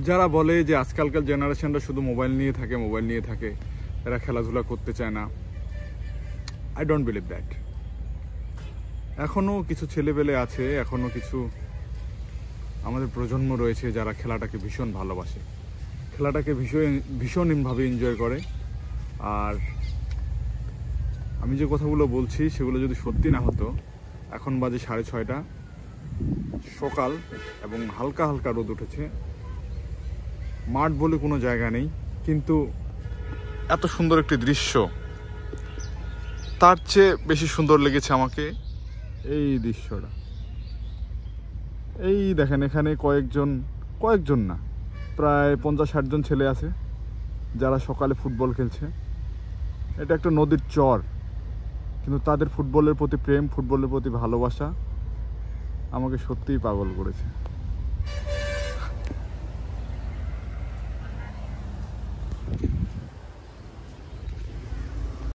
যারা বলে যে আজকালকার জেনারেশনরা শুধু মোবাইল নিয়ে থাকে, এরা খেলাধুলা করতে চায় না, আই ডোন্ট বিলিভ দ্যাট। এখনও কিছু ছেলেপেলে আছে, এখনও কিছু আমাদের প্রজন্ম রয়েছে যারা খেলাটাকে ভীষণ ভালোবাসে, খেলাটাকে ভীষণভাবে এনজয় করে। আর আমি যে কথাগুলো বলছি সেগুলো যদি সত্যি না হতো, এখন বাজে 6:30 সকাল এবং হালকা হালকা রোদ উঠেছে, মাঠ বলে কোনো জায়গা নেই, কিন্তু এত সুন্দর একটি দৃশ্য, তার চেয়ে বেশি সুন্দর লেগেছে আমাকে এই দৃশ্যটা। এই দেখেন, এখানে কয়েকজন না, প্রায় 50-60 জন ছেলে আছে যারা সকালে ফুটবল খেলছে। এটা একটা নদীর চর, কিন্তু তাদের ফুটবলের প্রতি প্রেম, ফুটবলের প্রতি ভালোবাসা আমাকে সত্যিই পাগল করেছে।